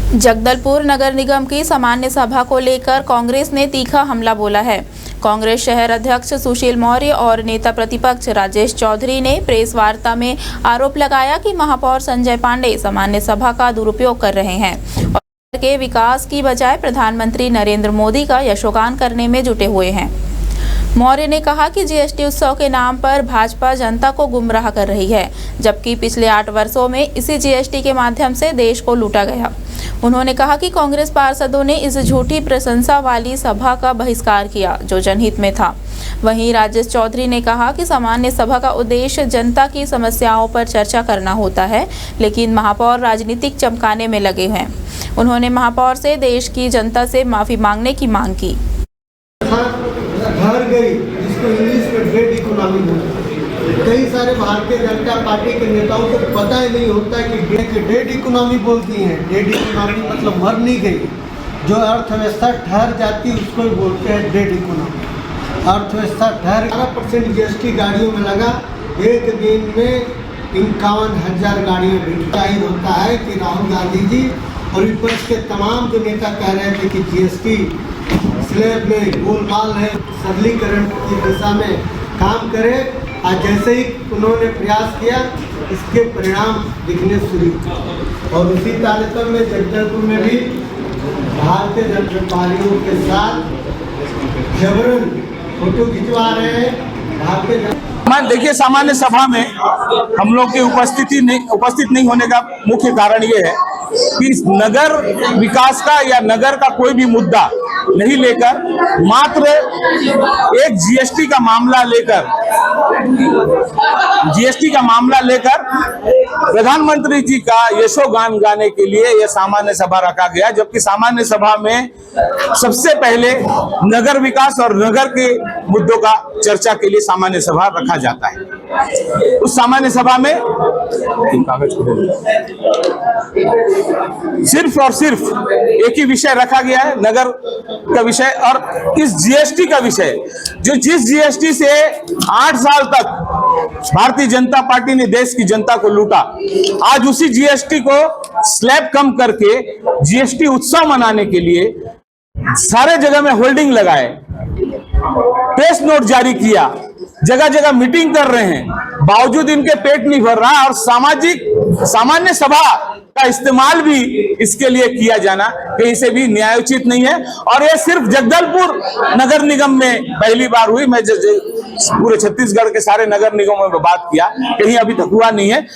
जगदलपुर नगर निगम की सामान्य सभा को लेकर कांग्रेस ने तीखा हमला बोला है। कांग्रेस शहर अध्यक्ष सुशील मौर्य और नेता प्रतिपक्ष राजेश चौधरी ने प्रेस वार्ता में आरोप लगाया कि महापौर संजय पांडे सामान्य सभा का दुरुपयोग कर रहे हैं और शहर के विकास की बजाय प्रधानमंत्री नरेंद्र मोदी का यशोगान करने में जुटे हुए हैं। मौर्य ने कहा कि जीएसटी उत्सव के नाम पर भाजपा जनता को गुमराह कर रही है, जबकि पिछले 8 वर्षों में इसी जीएसटी के माध्यम से देश को लूटा गया। उन्होंने कहा कि कांग्रेस पार्षदों ने इस झूठी प्रशंसा वाली सभा का बहिष्कार किया जो जनहित में था। वहीं राजेश चौधरी ने कहा कि सामान्य सभा का उद्देश्य जनता की समस्याओं पर चर्चा करना होता है, लेकिन महापौर राजनीतिक चमकाने में लगे हैं। उन्होंने महापौर से देश की जनता से माफी मांगने की मांग की। घर गई जिसको इंग्लिश में डेड इकोनॉमी बोलते हैं। कई सारे भारतीय जनता पार्टी के नेताओं को पता ही नहीं होता कि डेड इकोनॉमी बोलती हैं। डेड इकोनॉमी मतलब मर नहीं गई, जो अर्थव्यवस्था ठहर जाती है उसको ही बोलते हैं डेड इकोनॉमी। अर्थव्यवस्था ठहर 11% जीएसटी गाड़ियों में लगा, एक दिन में 51,000 गाड़ियाँ भेजी। जाहिर होता है कि राहुल गांधी जी और विपक्ष के तमाम जो नेता कह रहे थे कि जीएसटी स्लैब में गोलमाल है, सरलीकरण की दिशा में काम करे। आज जैसे ही उन्होंने प्रयास किया, इसके परिणाम दिखने शुरू हुए और उसी तारतम्य में जगदलपुर में भी भारतीय जनता पार्टियों के साथ जबरन फोटो खिंचवा रहे हैं। भारतीय देखिए, सामान्य सभा में हम लोग की उपस्थित नहीं होने का मुख्य कारण ये है कि नगर विकास का या नगर का कोई भी मुद्दा नहीं लेकर मात्र एक जीएसटी का मामला लेकर प्रधानमंत्री जी का यशोगान गाने के लिए यह सामान्य सभा रखा गया, जबकि सामान्य सभा में सबसे पहले नगर विकास और नगर के मुद्दों का चर्चा के लिए सामान्य सभा रखा जाता है। उस सामान्य सभा में सिर्फ और सिर्फ एक ही विषय रखा गया है, नगर का विषय और इस जीएसटी का विषय, जो जिस जीएसटी से 8 साल तक भारतीय जनता पार्टी ने देश की जनता को लूटा, आज उसी जीएसटी को स्लैब कम करके जीएसटी उत्सव मनाने के लिए सारे जगह में होल्डिंग लगाए, प्रेस नोट जारी किया, जगह जगह मीटिंग कर रहे हैं, बावजूद इनके पेट नहीं भर रहा और सामान्य सभा का इस्तेमाल भी इसके लिए किया जाना कहीं से भी न्यायोचित नहीं है। और यह सिर्फ जगदलपुर नगर निगम में पहली बार हुई। मैं पूरे छत्तीसगढ़ के सारे नगर निगमों में बात किया, कहीं अभी तक हुआ नहीं है।